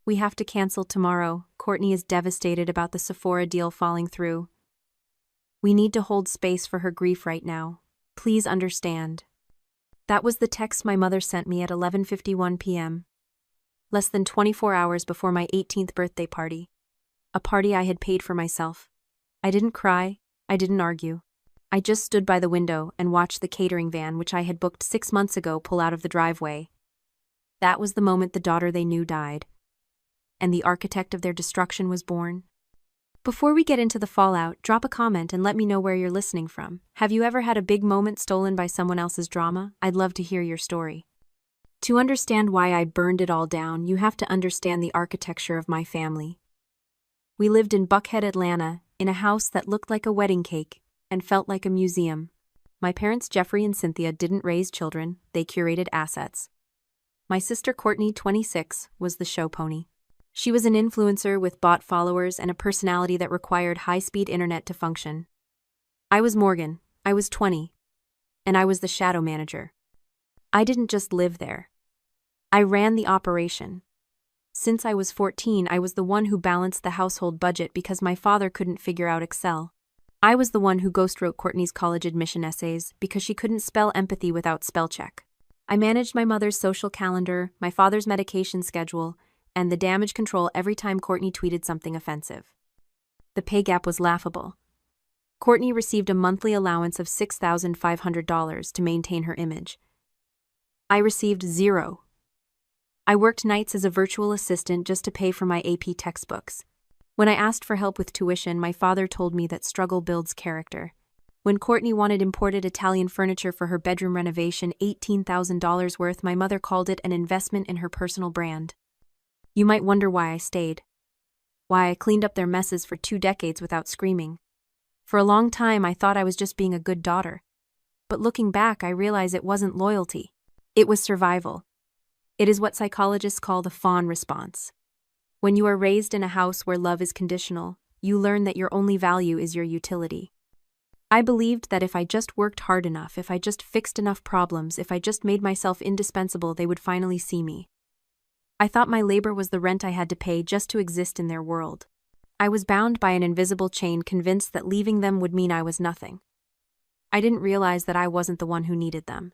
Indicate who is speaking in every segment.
Speaker 1: We have to cancel tomorrow. Courtney is devastated about the Sephora deal falling through. We need to hold space for her grief right now. Please understand. That was the text my mother sent me at 11:51 p.m. Less than 24 hours before my 18th birthday party. A party I had paid for myself. I didn't cry. I didn't argue. I just stood by the window and watched the catering van which I had booked 6 months ago pull out of the driveway. That was the moment the daughter they knew died. And the architect of their destruction was born. Before we get into the fallout, drop a comment and let me know where you're listening from. Have you ever had a big moment stolen by someone else's drama? I'd love to hear your story. To understand why I burned it all down, you have to understand the architecture of my family. We lived in Buckhead, Atlanta, in a house that looked like a wedding cake and felt like a museum. My parents, Jeffrey and Cynthia, didn't raise children, they curated assets. My sister Courtney, 26, was the show pony. She was an influencer with bot followers and a personality that required high-speed internet to function. I was Morgan, I was 20, and I was the shadow manager. I didn't just live there. I ran the operation. Since I was 14, I was the one who balanced the household budget because my father couldn't figure out Excel. I was the one who ghostwrote Courtney's college admission essays because she couldn't spell empathy without spell check. I managed my mother's social calendar, my father's medication schedule, and the damage control every time Courtney tweeted something offensive. The pay gap was laughable. Courtney received a monthly allowance of $6,500 to maintain her image. I received zero. I worked nights as a virtual assistant just to pay for my AP textbooks. When I asked for help with tuition, my father told me that struggle builds character. When Courtney wanted imported Italian furniture for her bedroom renovation, $18,000 worth, my mother called it an investment in her personal brand. You might wonder why I stayed. Why I cleaned up their messes for 2 decades without screaming. For a long time, I thought I was just being a good daughter. But looking back, I realize it wasn't loyalty. It was survival. It is what psychologists call the fawn response. When you are raised in a house where love is conditional, you learn that your only value is your utility. I believed that if I just worked hard enough, if I just fixed enough problems, if I just made myself indispensable, they would finally see me. I thought my labor was the rent I had to pay just to exist in their world. I was bound by an invisible chain, convinced that leaving them would mean I was nothing. I didn't realize that I wasn't the one who needed them.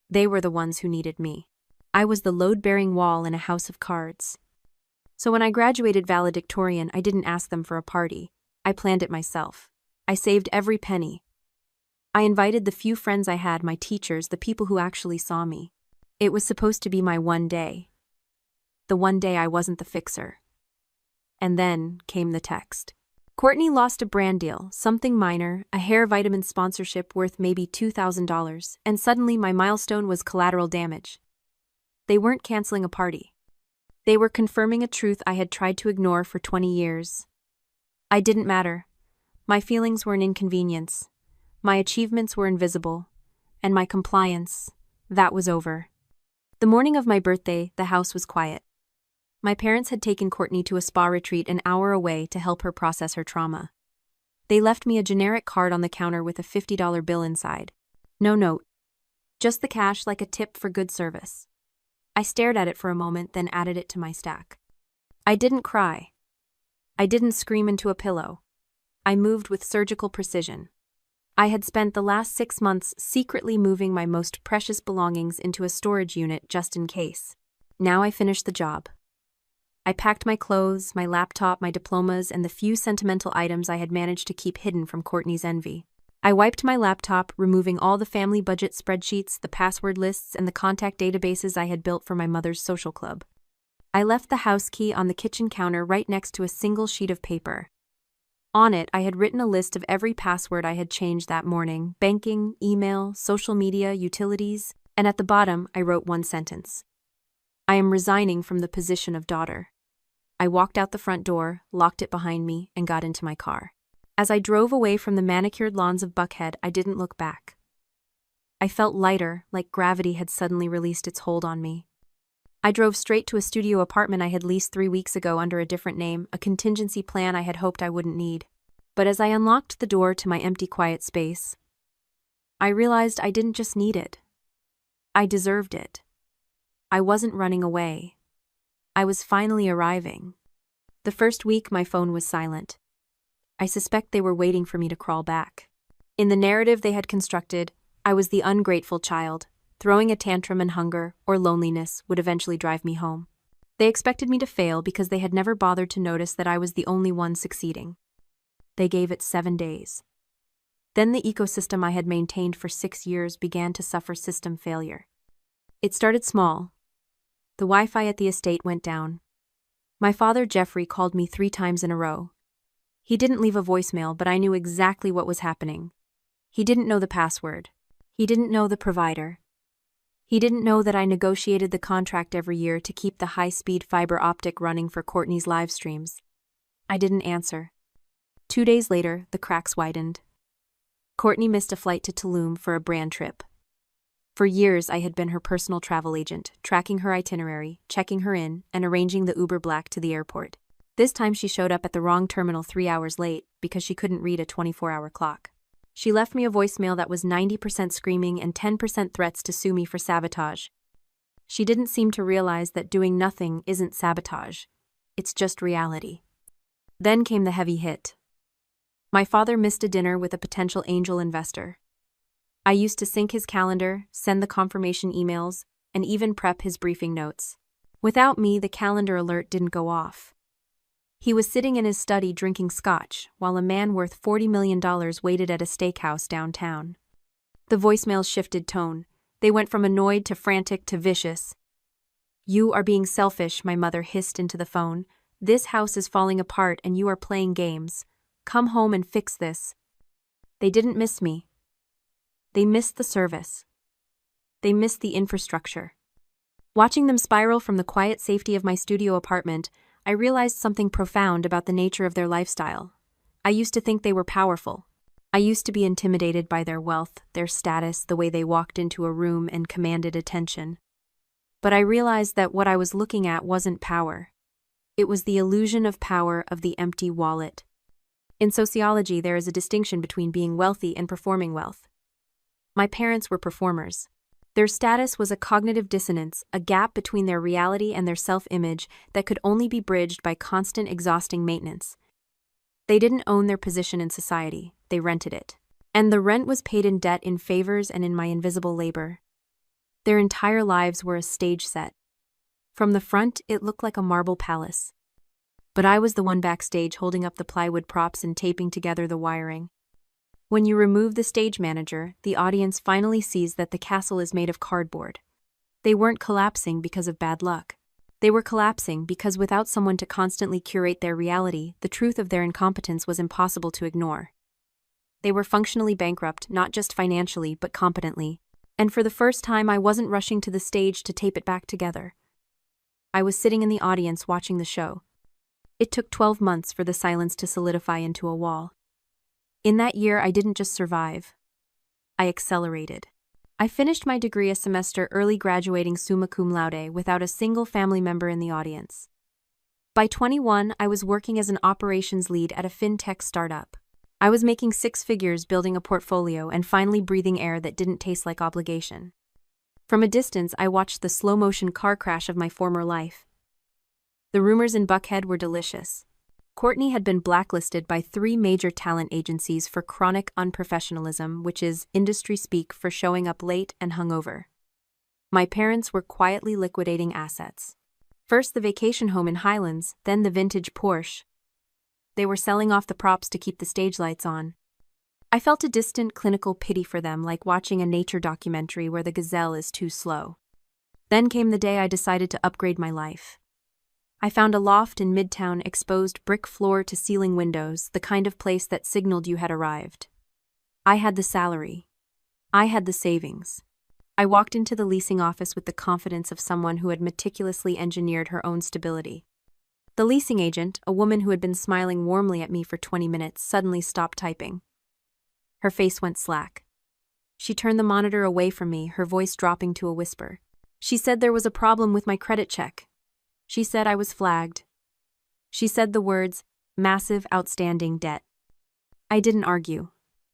Speaker 1: They were the ones who needed me. I was the load-bearing wall in a house of cards. So when I graduated valedictorian, I didn't ask them for a party. I planned it myself. I saved every penny. I invited the few friends I had, my teachers, the people who actually saw me. It was supposed to be my one day. The one day I wasn't the fixer. And then came the text. Courtney lost a brand deal, something minor, a hair vitamin sponsorship worth maybe $2,000, and suddenly my milestone was collateral damage. They weren't canceling a party. They were confirming a truth I had tried to ignore for 20 years. I didn't matter. My feelings were an inconvenience. My achievements were invisible. And my compliance, that was over. The morning of my birthday, the house was quiet. My parents had taken Courtney to a spa retreat an hour away to help her process her trauma. They left me a generic card on the counter with a $50 bill inside. No note. Just the cash, like a tip for good service. I stared at it for a moment, then added it to my stack. I didn't cry. I didn't scream into a pillow. I moved with surgical precision. I had spent the last 6 months secretly moving my most precious belongings into a storage unit just in case. Now I finished the job. I packed my clothes, my laptop, my diplomas, and the few sentimental items I had managed to keep hidden from Courtney's envy. I wiped my laptop, removing all the family budget spreadsheets, the password lists, and the contact databases I had built for my mother's social club. I left the house key on the kitchen counter right next to a single sheet of paper. On it, I had written a list of every password I had changed that morning: banking, email, social media, utilities, and at the bottom, I wrote one sentence. I am resigning from the position of daughter. I walked out the front door, locked it behind me, and got into my car. As I drove away from the manicured lawns of Buckhead, I didn't look back. I felt lighter, like gravity had suddenly released its hold on me. I drove straight to a studio apartment I had leased 3 weeks ago under a different name, a contingency plan I had hoped I wouldn't need. But as I unlocked the door to my empty, quiet space, I realized I didn't just need it. I deserved it. I wasn't running away. I was finally arriving. The first week, my phone was silent. I suspect they were waiting for me to crawl back. In the narrative they had constructed, I was the ungrateful child. Throwing a tantrum and hunger or loneliness would eventually drive me home. They expected me to fail because they had never bothered to notice that I was the only one succeeding. They gave it 7 days. Then the ecosystem I had maintained for 6 years began to suffer system failure. It started small. The Wi-Fi at the estate went down. My father, Jeffrey, called me 3 times in a row. He didn't leave a voicemail, but I knew exactly what was happening. He didn't know the password. He didn't know the provider. He didn't know that I negotiated the contract every year to keep the high-speed fiber optic running for Courtney's live streams. I didn't answer. 2 days later, the cracks widened. Courtney missed a flight to Tulum for a brand trip. For years, I had been her personal travel agent, tracking her itinerary, checking her in, and arranging the Uber Black to the airport. This time she showed up at the wrong terminal 3 hours late because she couldn't read a 24-hour clock. She left me a voicemail that was 90% screaming and 10% threats to sue me for sabotage. She didn't seem to realize that doing nothing isn't sabotage. It's just reality. Then came the heavy hit. My father missed a dinner with a potential angel investor. I used to sync his calendar, send the confirmation emails, and even prep his briefing notes. Without me, the calendar alert didn't go off. He was sitting in his study drinking scotch, while a man worth $40 million waited at a steakhouse downtown. The voicemails shifted tone. They went from annoyed to frantic to vicious. "You are being selfish," my mother hissed into the phone. "This house is falling apart and you are playing games. Come home and fix this." They didn't miss me. They missed the service. They missed the infrastructure. Watching them spiral from the quiet safety of my studio apartment, I realized something profound about the nature of their lifestyle. I used to think they were powerful. I used to be intimidated by their wealth, their status, the way they walked into a room and commanded attention. But I realized that what I was looking at wasn't power. It was the illusion of power of the empty wallet. In sociology, there is a distinction between being wealthy and performing wealth. My parents were performers. Their status was a cognitive dissonance, a gap between their reality and their self-image that could only be bridged by constant exhausting maintenance. They didn't own their position in society, they rented it. And the rent was paid in debt, in favors, and in my invisible labor. Their entire lives were a stage set. From the front, it looked like a marble palace. But I was the one backstage holding up the plywood props and taping together the wiring. When you remove the stage manager, the audience finally sees that the castle is made of cardboard. They weren't collapsing because of bad luck. They were collapsing because without someone to constantly curate their reality, the truth of their incompetence was impossible to ignore. They were functionally bankrupt, not just financially, but competently. And for the first time, I wasn't rushing to the stage to tape it back together. I was sitting in the audience watching the show. It took 12 months for the silence to solidify into a wall. In that year, I didn't just survive. I accelerated. I finished my degree a semester early, graduating summa cum laude without a single family member in the audience. By 21, I was working as an operations lead at a fintech startup. I was making 6 figures, building a portfolio, and finally breathing air that didn't taste like obligation. From a distance, I watched the slow-motion car crash of my former life. The rumors in Buckhead were delicious. Courtney had been blacklisted by 3 major talent agencies for chronic unprofessionalism, which is industry speak for showing up late and hungover. My parents were quietly liquidating assets. First the vacation home in Highlands, then the vintage Porsche. They were selling off the props to keep the stage lights on. I felt a distant clinical pity for them, like watching a nature documentary where the gazelle is too slow. Then came the day I decided to upgrade my life. I found a loft in Midtown, exposed brick floor to ceiling windows, the kind of place that signaled you had arrived. I had the salary. I had the savings. I walked into the leasing office with the confidence of someone who had meticulously engineered her own stability. The leasing agent, a woman who had been smiling warmly at me for 20 minutes, suddenly stopped typing. Her face went slack. She turned the monitor away from me, her voice dropping to a whisper. She said there was a problem with my credit check. She said I was flagged. She said the words, "massive outstanding debt." I didn't argue.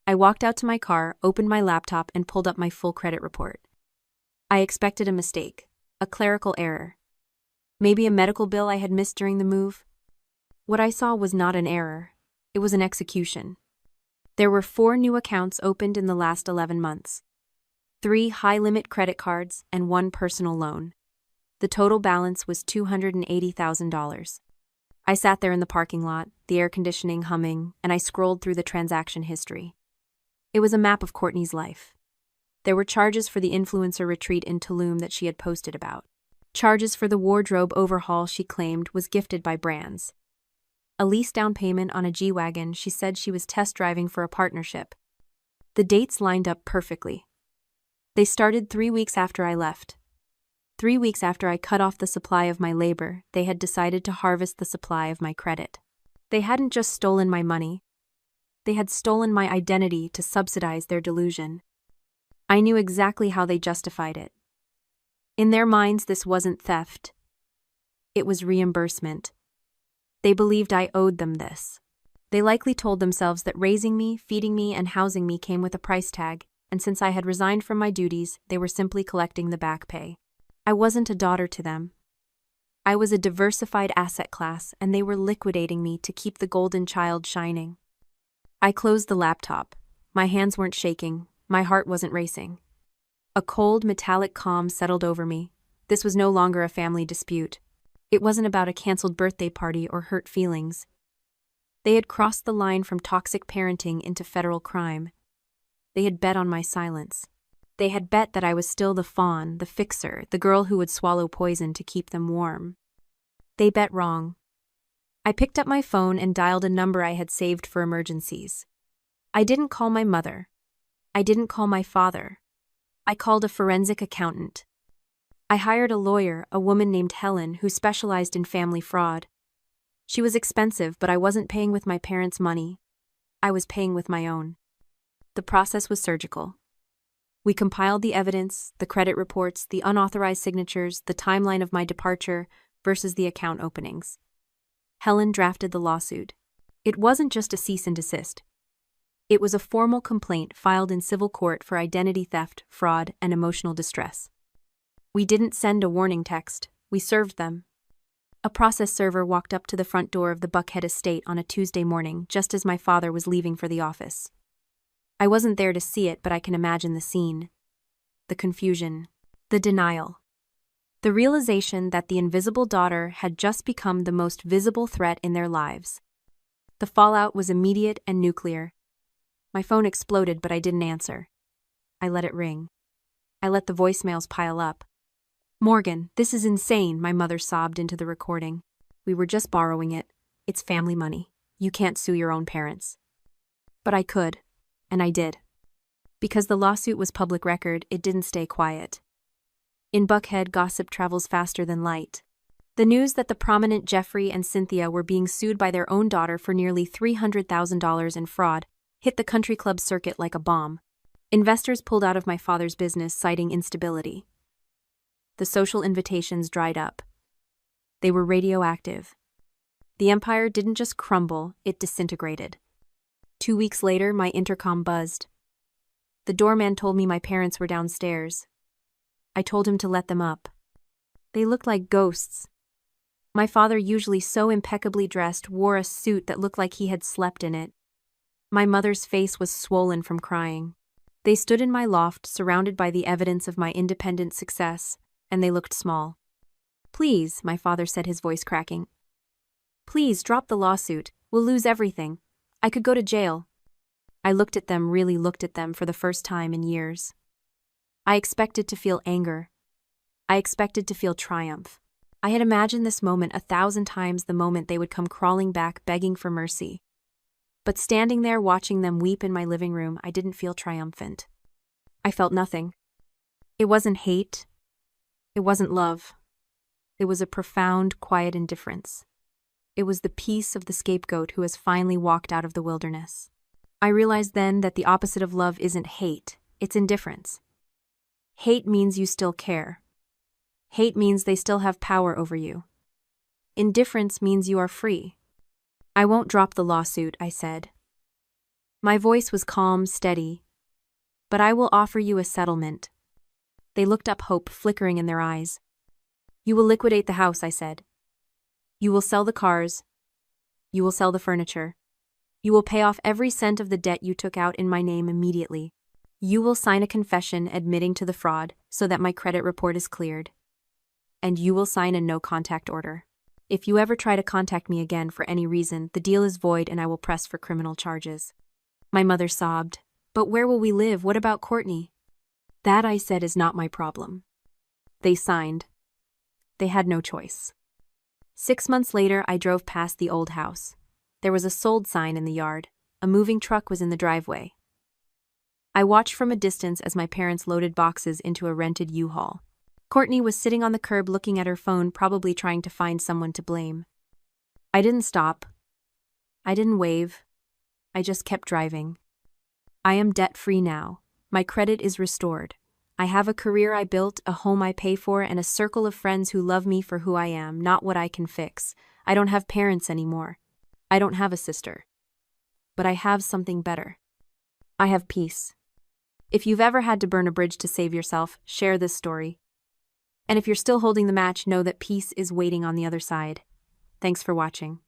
Speaker 1: I walked out to my car, opened my laptop, and pulled up my full credit report. I expected a mistake, a clerical error. Maybe a medical bill I had missed during the move? What I saw was not an error. It was an execution. There were 4 new accounts opened in the last 11 months. 3 high-limit credit cards and 1 personal loan. The total balance was $280,000. I sat there in the parking lot, the air conditioning humming, and I scrolled through the transaction history. It was a map of Courtney's life. There were charges for the influencer retreat in Tulum that she had posted about. Charges for the wardrobe overhaul she claimed was gifted by brands. A lease down payment on a G-Wagon she said she was test driving for a partnership. The dates lined up perfectly. They started 3 weeks after I left. 3 weeks after I cut off the supply of my labor, they had decided to harvest the supply of my credit. They hadn't just stolen my money. They had stolen my identity to subsidize their delusion. I knew exactly how they justified it. In their minds, this wasn't theft. It was reimbursement. They believed I owed them this. They likely told themselves that raising me, feeding me, and housing me came with a price tag, and since I had resigned from my duties, they were simply collecting the back pay. I wasn't a daughter to them. I was a diversified asset class, and they were liquidating me to keep the golden child shining. I closed the laptop. My hands weren't shaking. My heart wasn't racing. A cold, metallic calm settled over me. This was no longer a family dispute. It wasn't about a canceled birthday party or hurt feelings. They had crossed the line from toxic parenting into federal crime. They had bet on my silence. They had bet that I was still the fawn, the fixer, the girl who would swallow poison to keep them warm. They bet wrong. I picked up my phone and dialed a number I had saved for emergencies. I didn't call my mother. I didn't call my father. I called a forensic accountant. I hired a lawyer, a woman named Helen, who specialized in family fraud. She was expensive, but I wasn't paying with my parents' money. I was paying with my own. The process was surgical. We compiled the evidence, the credit reports, the unauthorized signatures, the timeline of my departure versus the account openings. Helen drafted the lawsuit. It wasn't just a cease and desist. It was a formal complaint filed in civil court for identity theft, fraud, and emotional distress. We didn't send a warning text, we served them. A process server walked up to the front door of the Buckhead estate on a Tuesday morning, just as my father was leaving for the office. I wasn't there to see it, but I can imagine the scene. The confusion. The denial. The realization that the invisible daughter had just become the most visible threat in their lives. The fallout was immediate and nuclear. My phone exploded, but I didn't answer. I let it ring. I let the voicemails pile up. "Morgan, this is insane," my mother sobbed into the recording. "We were just borrowing it. It's family money. You can't sue your own parents." But I could, and I did. Because the lawsuit was public record, it didn't stay quiet. In Buckhead, gossip travels faster than light. The news that the prominent Jeffrey and Cynthia were being sued by their own daughter for nearly $300,000 in fraud hit the country club circuit like a bomb. Investors pulled out of my father's business, citing instability. The social invitations dried up. They were radioactive. The empire didn't just crumble, it disintegrated. 2 weeks later, my intercom buzzed. The doorman told me my parents were downstairs. I told him to let them up. They looked like ghosts. My father, usually so impeccably dressed, wore a suit that looked like he had slept in it. My mother's face was swollen from crying. They stood in my loft, surrounded by the evidence of my independent success, and they looked small. "Please," my father said, his voice cracking. "Please, drop the lawsuit. We'll lose everything. I could go to jail." I looked at them, really looked at them for the first time in years. I expected to feel anger. I expected to feel triumph. I had imagined this moment 1,000 times, the moment they would come crawling back, begging for mercy. But standing there watching them weep in my living room, I didn't feel triumphant. I felt nothing. It wasn't hate. It wasn't love. It was a profound, quiet indifference. It was the peace of the scapegoat who has finally walked out of the wilderness. I realized then that the opposite of love isn't hate, it's indifference. Hate means you still care. Hate means they still have power over you. Indifference means you are free. "I won't drop the lawsuit," I said. My voice was calm, steady. "But I will offer you a settlement." They looked up, hope flickering in their eyes. You will liquidate the house, I said. You will sell the cars. You will sell the furniture. You will pay off every cent of the debt you took out in my name immediately. You will sign a confession admitting to the fraud so that my credit report is cleared. And you will sign a no-contact order. If you ever try to contact me again for any reason, the deal is void and I will press for criminal charges. My mother sobbed. But where will we live? What about Courtney? That, I said, is not my problem. They signed. They had no choice. 6 months later, I drove past the old house. There was a sold sign in the yard. A moving truck was in the driveway. I watched from a distance as my parents loaded boxes into a rented U-Haul. Courtney was sitting on the curb looking at her phone, probably trying to find someone to blame. I didn't stop. I didn't wave. I just kept driving. I am debt-free now. My credit is restored. I have a career I built, a home I pay for, and a circle of friends who love me for who I am, not what I can fix. I don't have parents anymore. I don't have a sister. But I have something better. I have peace. If you've ever had to burn a bridge to save yourself, share this story. And if you're still holding the match, know that peace is waiting on the other side. Thanks for watching.